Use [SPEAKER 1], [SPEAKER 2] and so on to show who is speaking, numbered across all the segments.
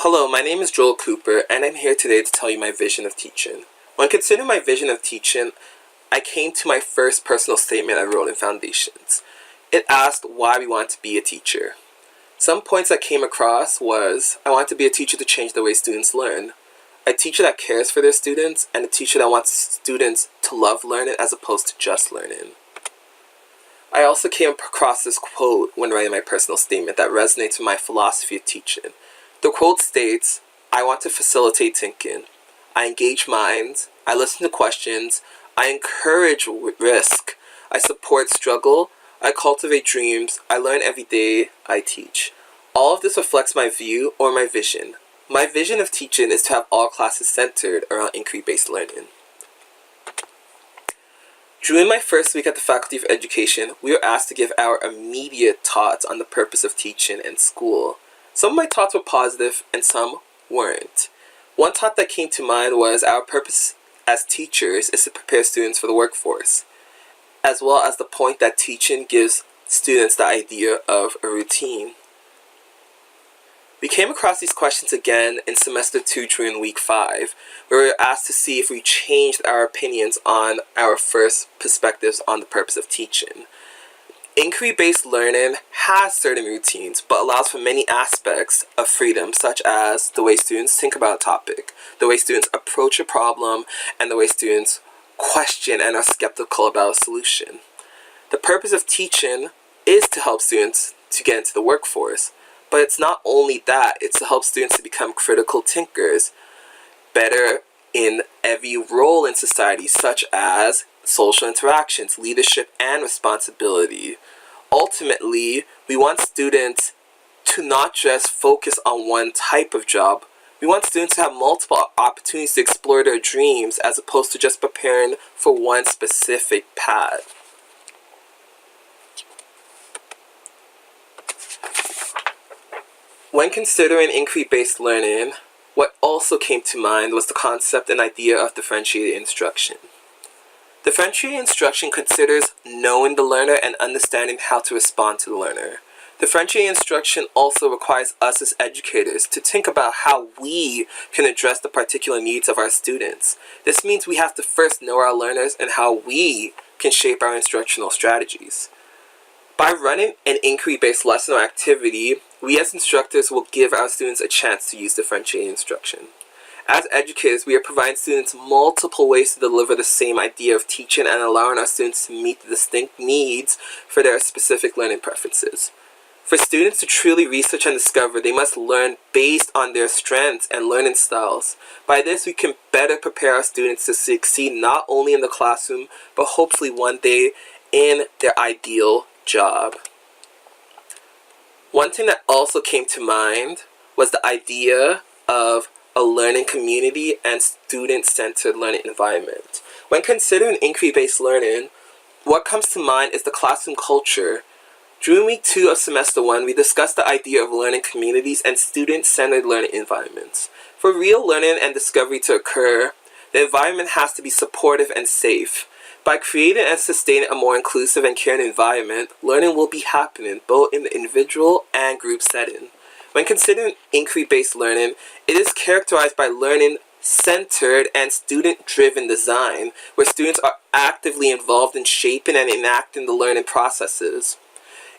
[SPEAKER 1] Hello, my name is Joel Cooper, and I'm here today to tell you my vision of teaching. When considering my vision of teaching, I came to my first personal statement I wrote in Foundations. It asked why we want to be a teacher. Some points I came across was, I want to be a teacher to change the way students learn, a teacher that cares for their students, and a teacher that wants students to love learning as opposed to just learning. I also came across this quote when writing my personal statement that resonates with my philosophy of teaching. The quote states, I want to facilitate thinking. I engage minds. I listen to questions. I encourage risk. I support struggle. I cultivate dreams. I learn every day. I teach. All of this reflects my view or my vision. My vision of teaching is to have all classes centered around inquiry-based learning. During my first week at the Faculty of Education, we were asked to give our immediate thoughts on the purpose of teaching and school. Some of my thoughts were positive and some weren't. One thought that came to mind was our purpose as teachers is to prepare students for the workforce, as well as the point that teaching gives students the idea of a routine. We came across these questions again in semester 2 during week 5, where we were asked to see if we changed our opinions on our first perspectives on the purpose of teaching. Inquiry-based learning has certain routines, but allows for many aspects of freedom, such as the way students think about a topic, the way students approach a problem, and the way students question and are skeptical about a solution. The purpose of teaching is to help students to get into the workforce, but it's not only that, it's to help students to become critical thinkers, better in every role in society, such as social interactions, leadership, and responsibility. Ultimately, we want students to not just focus on one type of job. We want students to have multiple opportunities to explore their dreams as opposed to just preparing for one specific path. When considering inquiry-based learning, what also came to mind was the concept and idea of differentiated instruction. Differentiated instruction considers knowing the learner and understanding how to respond to the learner. Differentiated instruction also requires us as educators to think about how we can address the particular needs of our students. This means we have to first know our learners and how we can shape our instructional strategies. By running an inquiry-based lesson or activity, we as instructors will give our students a chance to use differentiated instruction. As educators, we are providing students multiple ways to deliver the same idea of teaching and allowing our students to meet the distinct needs for their specific learning preferences. For students to truly research and discover, they must learn based on their strengths and learning styles. By this, we can better prepare our students to succeed not only in the classroom, but hopefully one day in their ideal job. One thing that also came to mind was the idea of a learning community and student-centered learning environment. When considering inquiry-based learning, what comes to mind is the classroom culture. During week 2 of semester 1, we discussed the idea of learning communities and student-centered learning environments. For real learning and discovery to occur, the environment has to be supportive and safe. By creating and sustaining a more inclusive and caring environment, learning will be happening both in the individual and group setting. When considering inquiry-based learning, it is characterized by learning-centered and student-driven design, where students are actively involved in shaping and enacting the learning processes.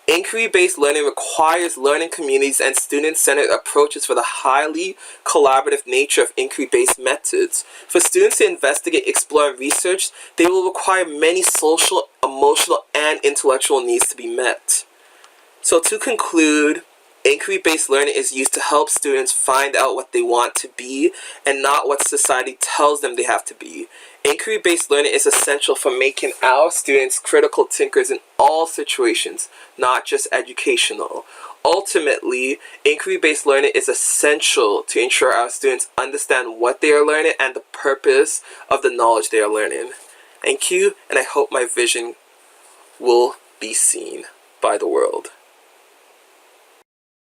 [SPEAKER 1] Inquiry-based learning requires learning communities and student-centered approaches for the highly collaborative nature of inquiry-based methods. For students to investigate, explore, and research, they will require many social, emotional, and intellectual needs to be met. So to conclude, inquiry-based learning is used to help students find out what they want to be and not what society tells them they have to be. Inquiry-based learning is essential for making our students critical thinkers in all situations, not just educational. Ultimately, inquiry-based learning is essential to ensure our students understand what they are learning and the purpose of the knowledge they are learning. Thank you, and I hope my vision will be seen by the world.